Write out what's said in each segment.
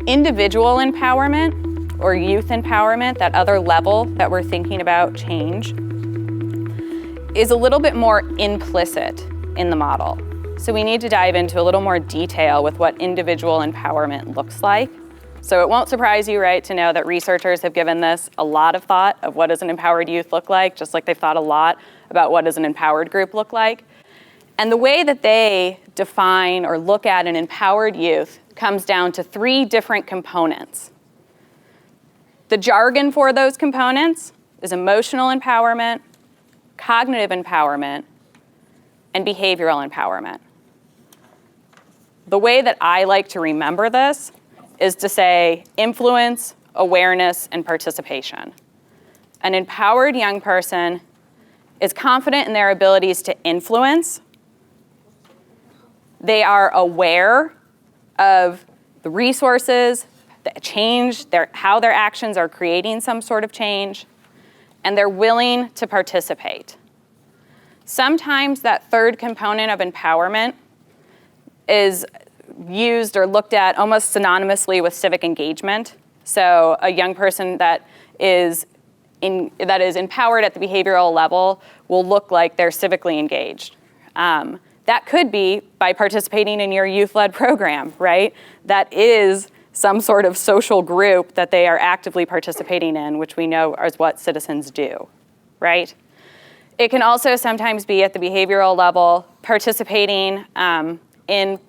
Individual empowerment or youth empowerment, that other level that we're thinking about change, is a little bit more implicit in the model. So we need to dive into a little more detail with what individual empowerment looks like. So it won't surprise you, right, to know that researchers have given this a lot of thought of what does an empowered youth look like, just like they've thought a lot about what does an empowered group look like. And the way that they define or look at an empowered youth comes down to 3 different components. The jargon for those components is emotional empowerment, cognitive empowerment, and behavioral empowerment. The way that I like to remember this is to say influence, awareness, and participation. An empowered young person is confident in their abilities to influence. They are aware of the resources, the change, how their actions are creating some sort of change, and they're willing to participate. Sometimes that third component of empowerment is used or looked at almost synonymously with civic engagement. So a young person that is empowered at the behavioral level will look like they're civically engaged. That could be by participating in your youth-led program, right? That is some sort of social group that they are actively participating in, which we know is what citizens do, right? It can also sometimes be at the behavioral level, participating in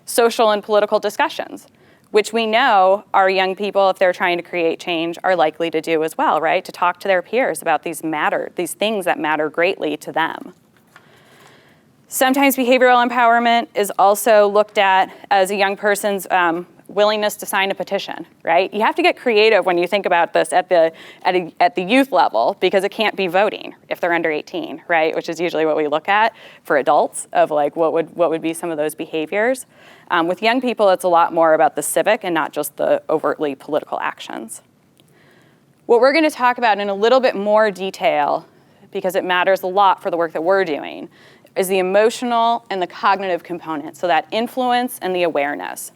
social and political discussions, which we know our young people, if they're trying to create change, are likely to do as well, right? To talk to their peers about these things that matter greatly to them. Sometimes behavioral empowerment is also looked at as a young person's willingness to sign a petition, right? You have to get creative when you think about this at the youth level, because it can't be voting if they're under 18, right? Which is usually what we look at for adults of like what would be some of those behaviors. With young people, it's a lot more about the civic and not just the overtly political actions. What we're going to talk about in a little bit more detail, because it matters a lot for the work that we're doing, is the emotional and the cognitive component, so that influence and the awareness.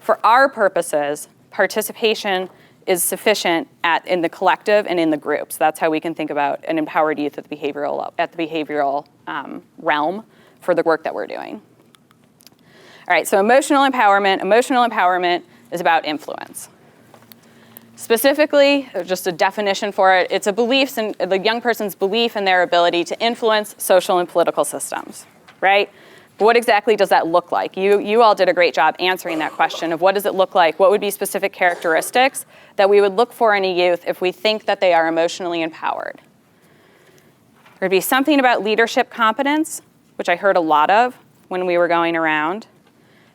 For our purposes, participation is sufficient in the collective and in the groups. That's how we can think about an empowered youth at the behavioral realm for the work that we're doing. All right, so emotional empowerment is about influence. Specifically, just a definition for it, it's the young person's belief in their ability to influence social and political systems, right? But what exactly does that look like? You all did a great job answering that question of what does it look like? What would be specific characteristics that we would look for in a youth if we think that they are emotionally empowered? There'd be something about leadership competence, which I heard a lot of when we were going around.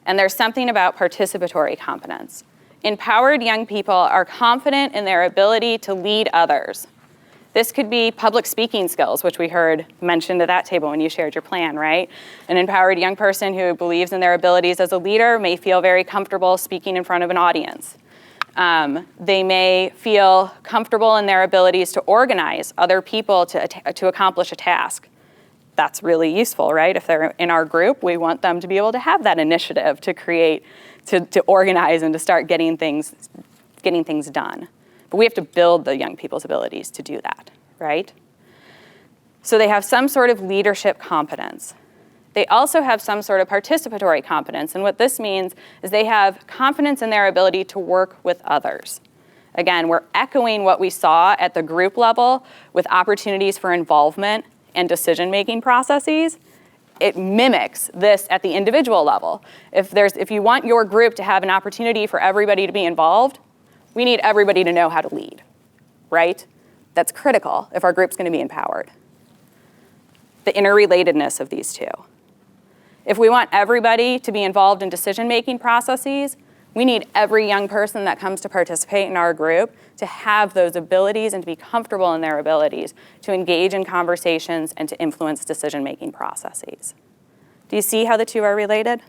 And there's something about participatory competence. Empowered young people are confident in their ability to lead others. This could be public speaking skills, which we heard mentioned at that table when you shared your plan, right? An empowered young person who believes in their abilities as a leader may feel very comfortable speaking in front of an audience. They may feel comfortable in their abilities to organize other people to accomplish a task. That's really useful, right? If they're in our group, we want them to be able to have that initiative to create, to organize and to start getting things done. But we have to build the young people's abilities to do that, right? So they have some sort of leadership competence. They also have some sort of participatory competence. And what this means is they have confidence in their ability to work with others. Again, we're echoing what we saw at the group level with opportunities for involvement and decision-making processes. It mimics this at the individual level. If you want your group to have an opportunity for everybody to be involved, we need everybody to know how to lead, right? That's critical if our group's going to be empowered. The interrelatedness of these two. If we want everybody to be involved in decision-making processes, we need every young person that comes to participate in our group to have those abilities and to be comfortable in their abilities to engage in conversations and to influence decision-making processes. Do you see how the two are related?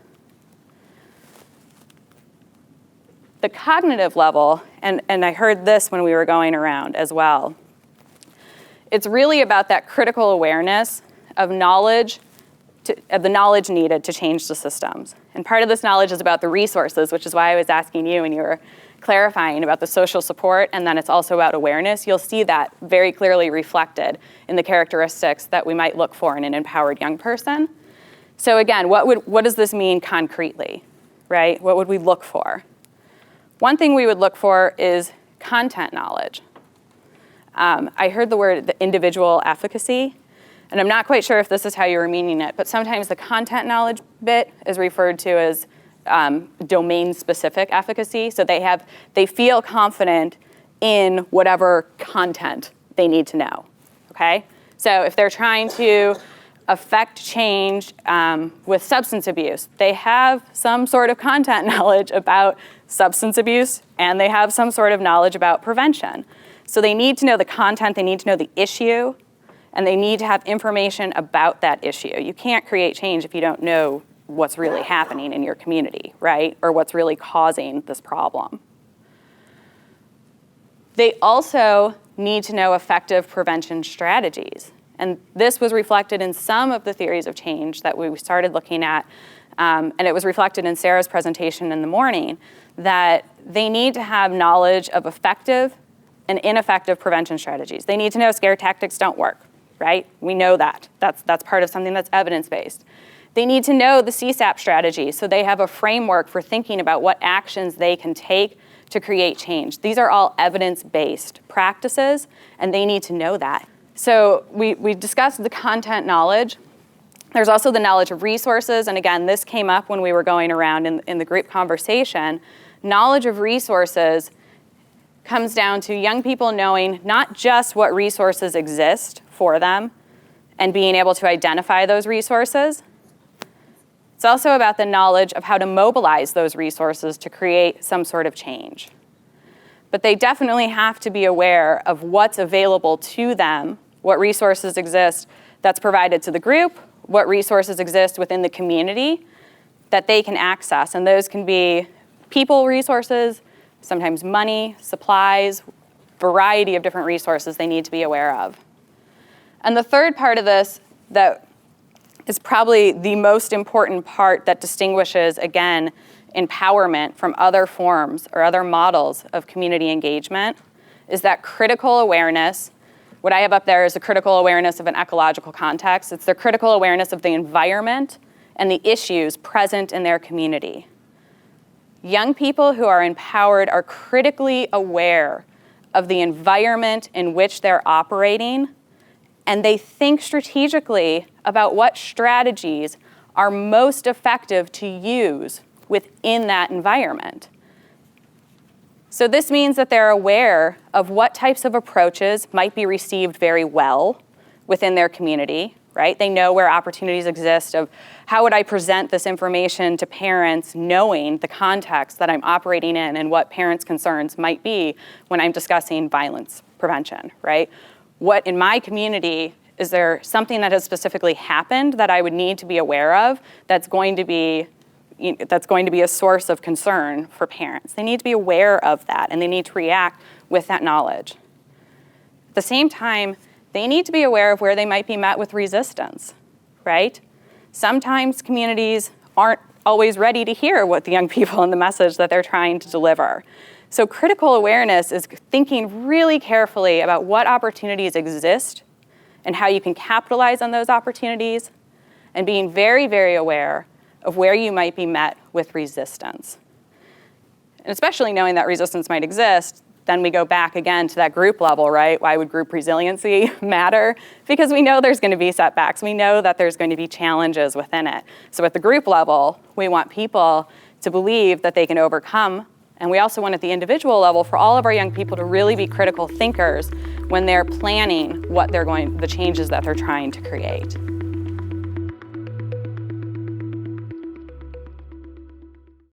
The cognitive level, and I heard this when we were going around as well, it's really about that critical awareness of the knowledge needed to change the systems. And part of this knowledge is about the resources, which is why I was asking you when you were clarifying about the social support, and then it's also about awareness, you'll see that very clearly reflected in the characteristics that we might look for in an empowered young person. So again, what does this mean concretely, right? What would we look for? One thing we would look for is content knowledge. I heard the individual efficacy, and I'm not quite sure if this is how you were meaning it, but sometimes the content knowledge bit is referred to as domain-specific efficacy. So they feel confident in whatever content they need to know, okay? So if they're trying to affect change with substance abuse, they have some sort of content knowledge about substance abuse, and they have some sort of knowledge about prevention. So they need to know the content, they need to know the issue, and they need to have information about that issue. You can't create change if you don't know what's really happening in your community, right? Or what's really causing this problem. They also need to know effective prevention strategies. And this was reflected in some of the theories of change that we started looking at, and it was reflected in Sarah's presentation in the morning, that they need to have knowledge of effective and ineffective prevention strategies. They need to know scare tactics don't work, right? We know that. That's part of something that's evidence-based. They need to know the CSAP strategy, so they have a framework for thinking about what actions they can take to create change. These are all evidence-based practices, and they need to know that. So we discussed the content knowledge. There's also the knowledge of resources, and again, this came up when we were going around in the group conversation. Knowledge of resources comes down to young people knowing not just what resources exist for them and being able to identify those resources. It's also about the knowledge of how to mobilize those resources to create some sort of change. But they definitely have to be aware of what's available to them, what resources exist that's provided to the group, what resources exist within the community that they can access. And those can be people resources, sometimes money, supplies, variety of different resources they need to be aware of. And the third part of this that is probably the most important part that distinguishes, again, empowerment from other forms or other models of community engagement is that critical awareness. What I have up there is the critical awareness of an ecological context. It's their critical awareness of the environment and the issues present in their community. Young people who are empowered are critically aware of the environment in which they're operating, and they think strategically about what strategies are most effective to use within that environment. So this means that they're aware of what types of approaches might be received very well within their community, right? They know where opportunities exist of how would I present this information to parents knowing the context that I'm operating in and what parents' concerns might be when I'm discussing violence prevention, right? What in my community, is there something that has specifically happened that I would need to be aware of that's going to be a source of concern for parents? They need to be aware of that, and they need to react with that knowledge. At the same time, they need to be aware of where they might be met with resistance, right? Sometimes communities aren't always ready to hear what the young people and the message that they're trying to deliver. So critical awareness is thinking really carefully about what opportunities exist and how you can capitalize on those opportunities, and being very, very aware of where you might be met with resistance. And especially knowing that resistance might exist, then we go back again to that group level, right? Why would group resiliency matter? Because we know there's going to be setbacks. We know that there's going to be challenges within it. So at the group level, we want people to believe that they can overcome. And we also want at the individual level for all of our young people to really be critical thinkers when they're planning the changes that they're trying to create.